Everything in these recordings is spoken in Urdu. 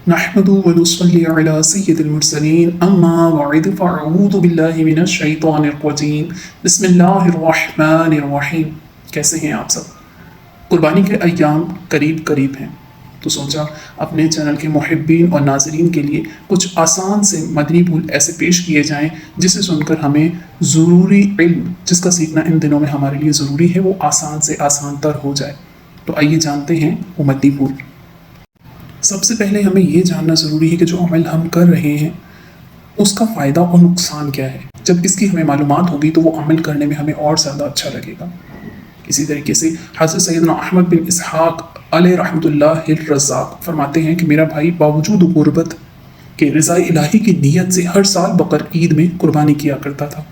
نحمدو ونصلی علی سید المرسلین اما بعد فاعوذ باللہ من الشیطان الرجیم بسم اللہ الرحمن الرحیم۔ کیسے ہیں آپ سب؟ قربانی کے ایام قریب ہیں، تو سوچا اپنے چینل کے محبین اور ناظرین کے لیے کچھ آسان سے مدنی پھول ایسے پیش کیے جائیں جسے سن کر ہمیں ضروری علم جس کا سیکھنا ان دنوں میں ہمارے لیے ضروری ہے وہ آسان سے آسان تر ہو جائے۔ تو آئیے جانتے ہیں وہ مدنی پھول۔ سب سے پہلے ہمیں یہ جاننا ضروری ہے کہ جو عمل ہم کر رہے ہیں اس کا فائدہ اور نقصان کیا ہے۔ جب اس کی ہمیں معلومات ہوگی تو وہ عمل کرنے میں ہمیں اور زیادہ اچھا لگے گا۔ اسی طریقے سے حضرت سیدنا احمد بن اسحاق علیہ رحمۃ اللہ الرزاق فرماتے ہیں کہ میرا بھائی باوجود غربت کے رضا الہی کی نیت سے ہر سال بقر عید میں قربانی کیا کرتا تھا۔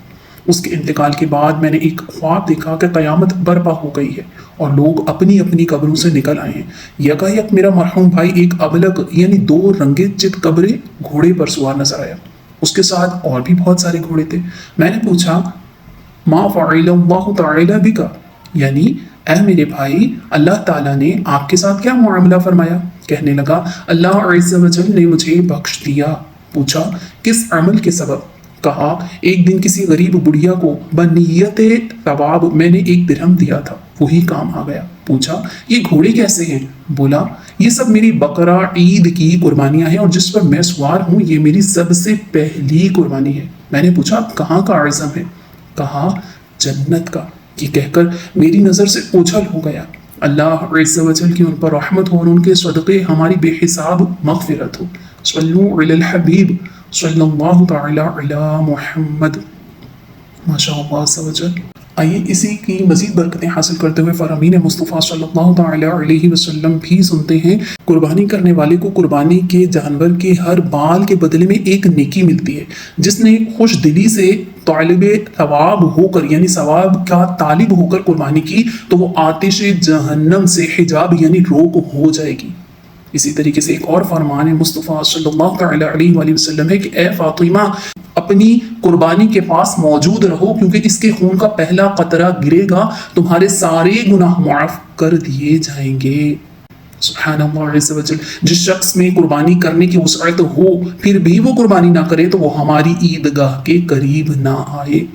اس کے انتقال کے بعد میں نے ایک خواب دیکھا کہ قیامت برپا ہو گئی ہے اور لوگ اپنی اپنی قبروں سے نکل آئے ہیں۔ یکایک میرا مرحوم بھائی ایک ابلق یعنی 2 رنگے چت قبرے گھوڑے پر سوار نظر آیا۔ اس کے ساتھ اور بھی بہت سارے گھوڑے تھے۔ میں نے پوچھا ما فعل اللہ تعالی بک، یعنی اے میرے بھائی اللہ تعالیٰ نے آپ کے ساتھ کیا معاملہ فرمایا؟ کہنے لگا اللہ عز و جل نے مجھے بخش دیا۔ پوچھا کس عمل کے سبب؟ کہا ایک دن کسی غریب بڑھیا کو بنیت ثواب میں نے 1 درہم دیا تھا، وہی کام آ گیا۔ پوچھا یہ گھوڑے کیسے ہیں؟ بولا یہ سب میری بقرہ عید کی قربانیاں ہیں اور جس پر میں سوار ہوں یہ میری سب سے پہلی قربانی ہے۔ میں نے پوچھا کہاں کا عزم ہے؟ کہا جنت کا۔ یہ کہہ کر میری نظر سے اوجھل ہو گیا۔ اللہ عز و جل کی ان پر رحمت ہو اور ان کے صدقے ہماری بے حساب مغفرت ہو۔ صلو علی الحبیب صلی اللہ تعالی علی محمد۔ ماشاء اللہ عز و جل۔ آئیے اسی کی مزید برکتیں حاصل کرتے ہوئے فرامین مصطفیٰ صلی اللہ تعالی علیہ وسلم بھی سنتے ہیں۔ قربانی کرنے والے کو قربانی کے جانور کے ہر بال کے بدلے میں ایک نیکی ملتی ہے۔ جس نے خوش دلی سے طالب ثواب ہو کر یعنی ثواب کا طالب ہو کر قربانی کی تو وہ آتش جہنم سے حجاب یعنی روک ہو جائے گی۔ اسی طریقے سے ایک اور فرمان مصطفیٰ صلی اللہ تعالی علیہ وآلہ وسلم ہے کہ اے فاطمہ اپنی قربانی کے پاس موجود رہو کیونکہ اس کے خون کا پہلا قطرہ گرے گا تمہارے سارے گناہ معاف کر دیے جائیں گے۔ سبحان اللہ عز و جل۔ جس شخص میں قربانی کرنے کی وسعت ہو پھر بھی وہ قربانی نہ کرے تو وہ ہماری عیدگاہ کے قریب نہ آئے۔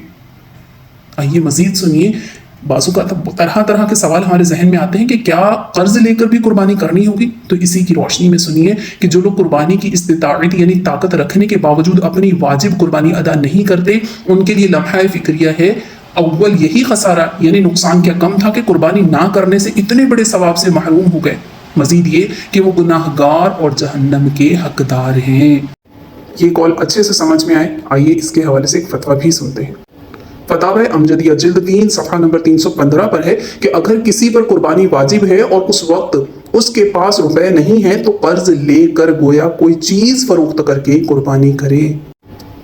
آئیے مزید سنیے۔ بعض اوقات طرح طرح کے سوال ہمارے ذہن میں آتے ہیں کہ کیا قرض لے کر بھی قربانی کرنی ہوگی؟ تو اسی کی روشنی میں سنیے کہ جو لوگ قربانی کی استطاعت یعنی طاقت رکھنے کے باوجود اپنی واجب قربانی ادا نہیں کرتے ان کے لیے لمحہ فکریہ ہے۔ اول یہی خسارہ یعنی نقصان کیا کم تھا کہ قربانی نہ کرنے سے اتنے بڑے ثواب سے محروم ہو گئے، مزید یہ کہ وہ گناہ گار اور جہنم کے حقدار ہیں۔ یہ قول اچھے سے سمجھ میں آئے؟ آئیے اس کے حوالے سے ایک فتویٰ بھی سنتے ہیں۔ فتاوی امجدیہ جلد 3 صفحہ نمبر 315 پر ہے کہ اگر کسی پر قربانی واجب ہے اور اس وقت اس کے پاس روپے نہیں ہیں تو قرض لے کر گویا کوئی چیز فروخت کر کے قربانی کرے۔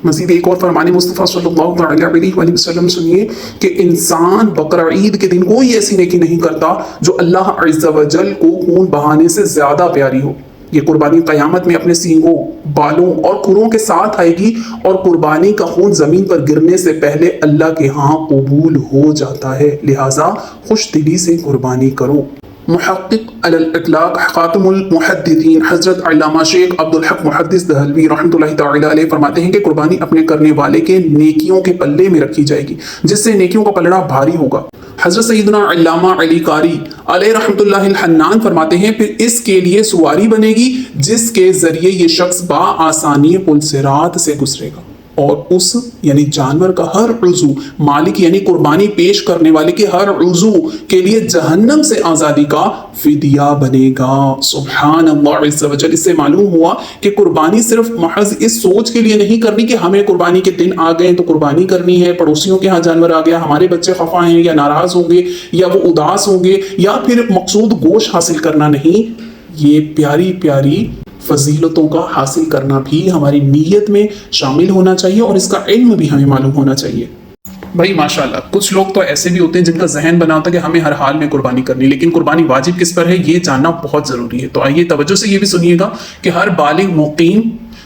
مزید ایک اور فرمان مصطفیٰ صلی اللہ علیہ وآلہ وسلم سنیے کہ انسان بقرہ عید کے دن کوئی ایسی نیکی نہیں کرتا جو اللہ عز و جل کو خون بہانے سے زیادہ پیاری ہو۔ یہ قربانی قیامت میں اپنے سینگوں، بالوں اور کھروں کے ساتھ آئے گی اور قربانی کا خون زمین پر گرنے سے پہلے اللہ کے ہاں قبول ہو جاتا ہے، لہٰذا خوش دلی سے قربانی کرو۔ محقق علی الاطلاق خاتم المحدثین حضرت علامہ شیخ عبدالحق محدث دہلوی رحمۃ اللہ تعالی علیہ فرماتے ہیں کہ قربانی اپنے کرنے والے کے نیکیوں کے پلے میں رکھی جائے گی جس سے نیکیوں کا پلڑا بھاری ہوگا۔ حضرت سیدنا علامہ علی قاری علیہ رحمۃ اللہ الحنان فرماتے ہیں پھر اس کے لیے سواری بنے گی جس کے ذریعے یہ شخص بآسانی پل صراط سے گزرے گا اور اس یعنی جانور کا ہر عضو مالک یعنی قربانی پیش کرنے والے کے ہر عضو کے لیے جہنم سے آزادی کا فدیہ بنے گا۔ سبحان اللہ عز و جل۔ اس سے معلوم ہوا کہ قربانی صرف محض اس سوچ کے لیے نہیں کرنی کہ ہمیں قربانی کے دن آ گئے تو قربانی کرنی ہے، پڑوسیوں کے ہاں جانور آ گیا، ہمارے بچے خفا ہیں یا ناراض ہوں گے یا وہ اداس ہوں گے یا پھر مقصود گوشت حاصل کرنا نہیں۔ یہ پیاری پیاری فضیلتوں کا حاصل کرنا بھی ہماری نیت میں شامل ہونا چاہیے اور اس کا علم بھی ہمیں معلوم ہونا چاہیے۔ بھائی ماشاءاللہ کچھ لوگ تو ایسے بھی ہوتے ہیں جن کا ذہن بنا ہوتا ہے کہ ہمیں ہر حال میں قربانی کرنی، لیکن قربانی واجب کس پر ہے یہ جاننا بہت ضروری ہے۔ تو آئیے توجہ سے یہ بھی سنیے گا کہ ہر بالغ مقیم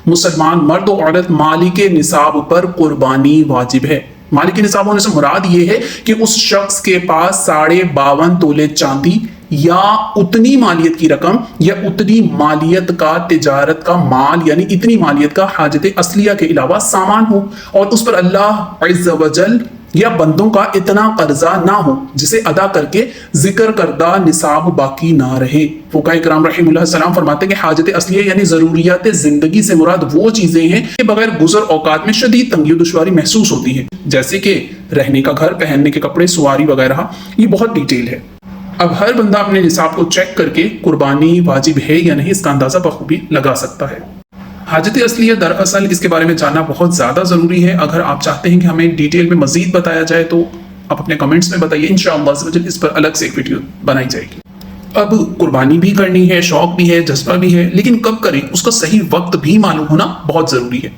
مسلمان مرد و عورت مالک نصاب پر قربانی واجب ہے۔ مالک نصاب ہونے سے مراد یہ ہے کہ اس شخص کے پاس 52.5 تولے چاندی یا اتنی مالیت کی رقم یا اتنی مالیت کا تجارت کا مال یعنی اتنی مالیت کا حاجت اصلیہ کے علاوہ سامان ہو اور اس پر اللہ عز و جل یا بندوں کا اتنا قرضہ نہ ہو جسے ادا کر کے ذکر کردہ نصاب باقی نہ رہے۔ فقہاء کرام رحمہ اللہ السلام فرماتے ہیں کہ حاجت اصلیہ یعنی ضروریات زندگی سے مراد وہ چیزیں ہیں کہ بغیر گزر اوقات میں شدید تنگی و دشواری محسوس ہوتی ہے، جیسے کہ رہنے کا گھر، پہننے کے کپڑے، سواری وغیرہ۔ یہ بہت ڈیٹیل ہے۔ اب ہر بندہ اپنے نصاب کو چیک کر کے قربانی واجب ہے یا نہیں اس کا اندازہ بخوبی لگا سکتا ہے۔ حاجت اصلیہ دراصل اس کے بارے میں جاننا بہت زیادہ ضروری ہے۔ اگر آپ چاہتے ہیں کہ ہمیں ڈیٹیل میں مزید بتایا جائے تو آپ اپنے کمنٹس میں بتائیے، انشاءاللہ اس پر الگ سے ایک ویڈیو بنائی جائے گی۔ اب قربانی بھی کرنی ہے، شوق بھی ہے، جذبہ بھی ہے، لیکن کب کریں اس کا صحیح وقت بھی معلوم ہونا بہت ضروری ہے۔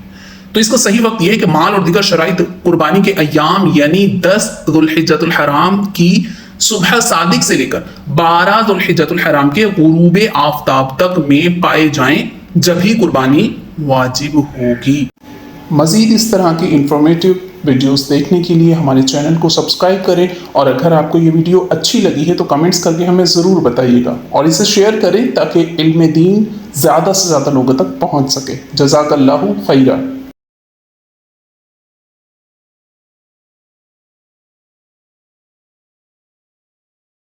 تو اس کا صحیح وقت یہ ہے کہ مال اور دیگر شرائط قربانی کے ایام یعنی 10 ذو الحجۃ الحرام کی صبح صادق سے لے کر 12 ذو الحجۃ الحرام کے غروب آفتاب تک میں پائے جائیں جب ہی قربانی واجب ہوگی۔ مزید اس طرح کی انفارمیٹیو ویڈیوز دیکھنے کے لیے ہمارے چینل کو سبسکرائب کریں، اور اگر آپ کو یہ ویڈیو اچھی لگی ہے تو کمنٹس کر کے ہمیں ضرور بتائیے گا، اور اسے شیئر کریں تاکہ علم دین زیادہ سے زیادہ لوگوں تک پہنچ سکے۔ جزاک اللہ خیرہ۔